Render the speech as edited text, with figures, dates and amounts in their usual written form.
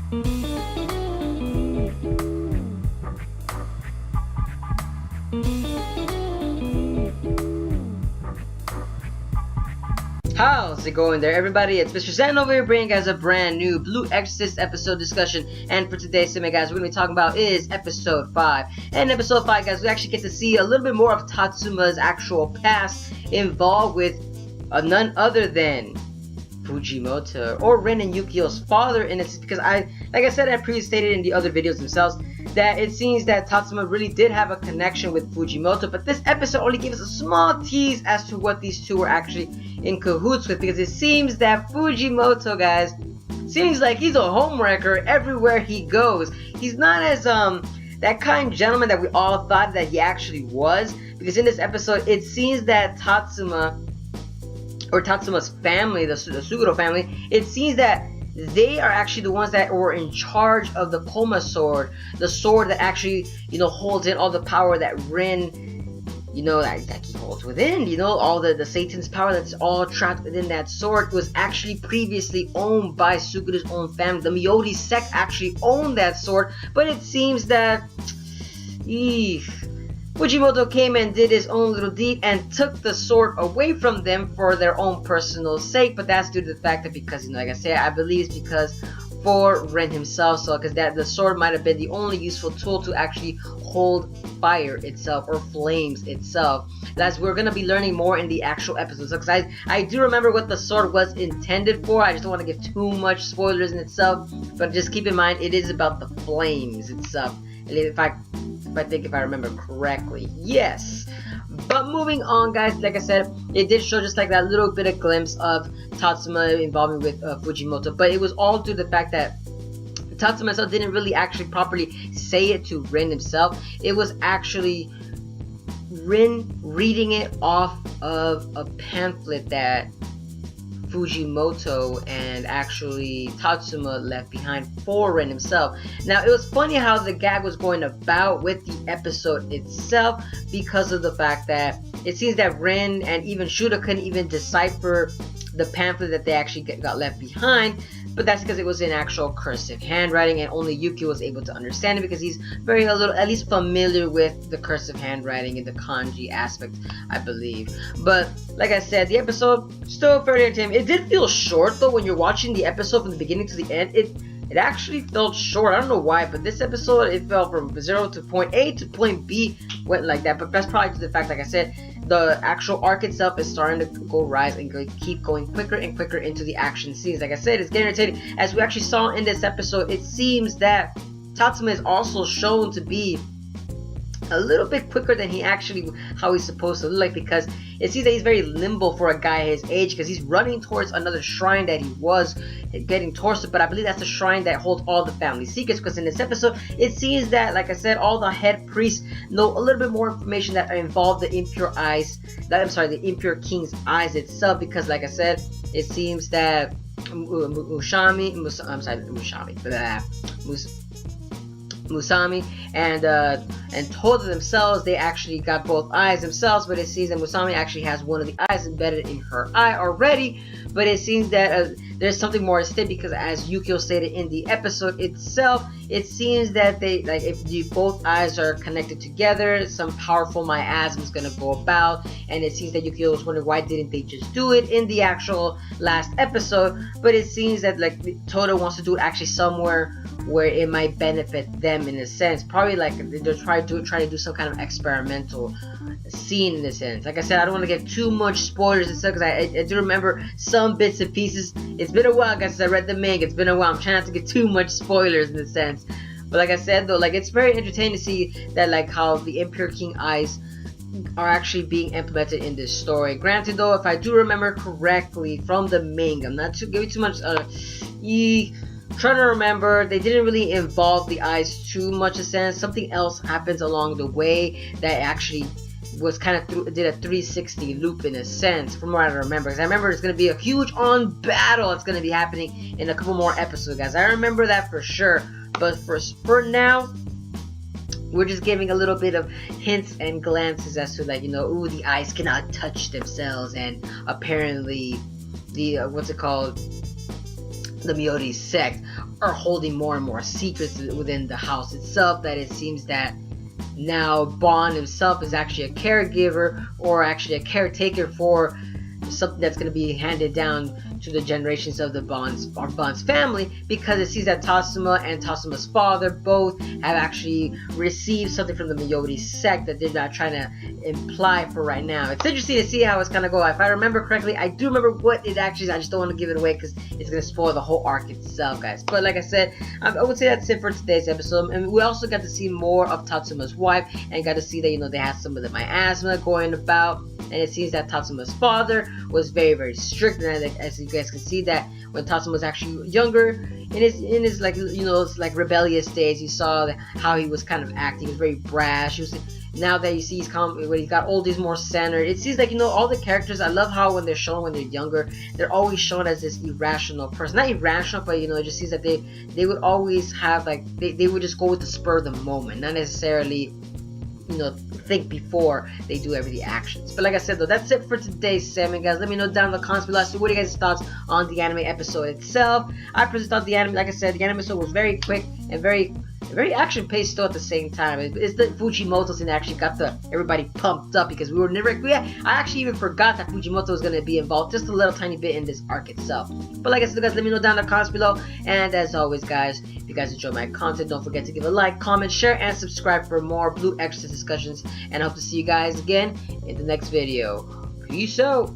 How's it going there, everybody? It's Mr. Zen over here bringing you guys a brand new Blue Exorcist episode discussion. And for today's segment, guys, we're going to be talking about is episode 5. And in episode 5, guys, we actually get to see a little bit more of Tatsuma's actual past involved with none other than Fujimoto, or Ren and Yukio's father. And it's because like I said, I previously stated in the other videos themselves, that it seems that Tatsuma really did have a connection with Fujimoto, but this episode only gave us a small tease as to what these two were actually in cahoots with, because it seems that Fujimoto, guys, seems like he's a homewrecker everywhere he goes. He's not as that kind gentleman that we all thought that he actually was, because in this episode it seems that Tatsuma, or Tatsuma's family, the Suguro family, it seems that they are actually the ones that were in charge of the Koma sword, the sword that actually, holds in all the power that Ren, that he holds within, all the Satan's power that's all trapped within that sword was actually previously owned by Suguru's own family. The Miyori sect actually owned that sword, but it seems that Fujimoto came and did his own little deed and took the sword away from them for their own personal sake. But that's due to the fact that because, like I said, I believe it's because for Ren himself, so because the sword might have been the only useful tool to actually hold fire itself or flames itself. That's we're gonna be learning more in the actual episodes. So, because I do remember what the sword was intended for. I just don't want to give too much spoilers in itself, but just keep in mind it is about the flames itself. If I remember correctly, yes. But moving on, guys, like I said, it did show just like that little bit of glimpse of Tatsuma involving with Fujimoto, but it was all due to the fact that Tatsuma himself didn't really actually properly say it to Rin himself. It was actually Rin reading it off of a pamphlet that Fujimoto and actually Tatsuma left behind for Ren himself. Now, it was funny how the gag was going about with the episode itself, because of the fact that it seems that Ren and even Shuda couldn't even decipher the pamphlet that they actually got left behind, but that's because it was in actual cursive handwriting, and only Yuki was able to understand it because he's at least familiar with the cursive handwriting and the kanji aspect, I believe. But like I said, the episode still fairly entertaining. It did feel short though when you're watching the episode from the beginning to the end. It actually felt short. I don't know why, but this episode it fell from 0 to point A to point B, went like that. But that's probably to the fact, like I said, the actual arc itself is starting to go rise and keep going quicker and quicker into the action scenes. Like I said, it's getting entertaining. As we actually saw in this episode, it seems that Tatsuma is also shown to be a little bit quicker than how he's supposed to look like, because it seems that he's very limber for a guy his age, because he's running towards another shrine that he was getting towards, but I believe that's the shrine that holds all the family secrets, because in this episode it seems that, like I said, all the head priests know a little bit more information that involve the impure the impure king's eyes itself, because like I said, it seems that Musami and Toda themselves, they actually got both eyes themselves, but it seems that Musami actually has one of the eyes embedded in her eye already. But it seems that there's something more at stake, because as Yukio stated in the episode itself, it seems that if both eyes are connected together, some powerful miasm is gonna go about, and it seems that Yukio was wondering why didn't they just do it in the actual last episode. But it seems that Toda wants to do it actually somewhere where it might benefit them in a sense. Probably they're trying to do some kind of experimental scene in a sense. Like I said, I don't want to give too much spoilers and stuff, because I do remember some bits and pieces. It's been a while, guys, since I read the manga. It's been a while. I'm trying not to get too much spoilers in a sense. But like I said though, it's very entertaining to see that how the Impure King eyes are actually being implemented in this story. Granted though, if I do remember correctly from the manga, I'm not giving too much trying to remember, they didn't really involve the eyes too much in a sense. Something else happens along the way that actually was kind of did a 360 loop in a sense, from what I remember. Because I remember it's going to be a huge battle that's going to be happening in a couple more episodes, guys. I remember that for sure. But for now, we're just giving a little bit of hints and glances as to the eyes cannot touch themselves, and apparently the the Miyori sect are holding more and more secrets within the house itself, that it seems that now Bond himself is actually a caregiver, or actually a caretaker for something that's going to be handed down to the generations of the Bond's family, because it seems that Tatsuma and Tatsuma's father both have actually received something from the Miyoti sect that they're not trying to imply for right now. It's interesting to see how it's gonna go. If I remember correctly, I do remember what it actually is. I just don't want to give it away because it's gonna spoil the whole arc itself, guys. But like I said, I would say that's it for today's episode. And we also got to see more of Tatsuma's wife, and got to see that, you know, they had some of the miasma going about. And it seems that Tatsuma's father was very, very strict, and as you guys can see, that when Tatsuma was actually younger, in his like, you know, like rebellious days, you saw how he was kind of acting. He was very brash. Now that you see when he got older, he's more centered. It seems like, you know, all the characters, I love how when they're shown when they're younger, they're always shown as this irrational person. Not irrational, but, you know, it just seems that they would always have, like, they would just go with the spur of the moment, not necessarily, you know, think before they do every actions. But like I said, though, that's it for today's segment, guys. Let me know down in the comments below. So what are you guys' thoughts on the anime episode itself? I personally thought the anime, like I said, the anime episode was very quick and very action-paced still at the same time. It's the Fujimoto thing that actually got everybody pumped up, because I actually even forgot that Fujimoto was going to be involved just a little tiny bit in this arc itself. But like I said, guys, let me know down in the comments below. And as always, guys, if you guys enjoy my content, don't forget to give a like, comment, share, and subscribe for more Blue Exorcist discussions. And I hope to see you guys again in the next video. Peace out!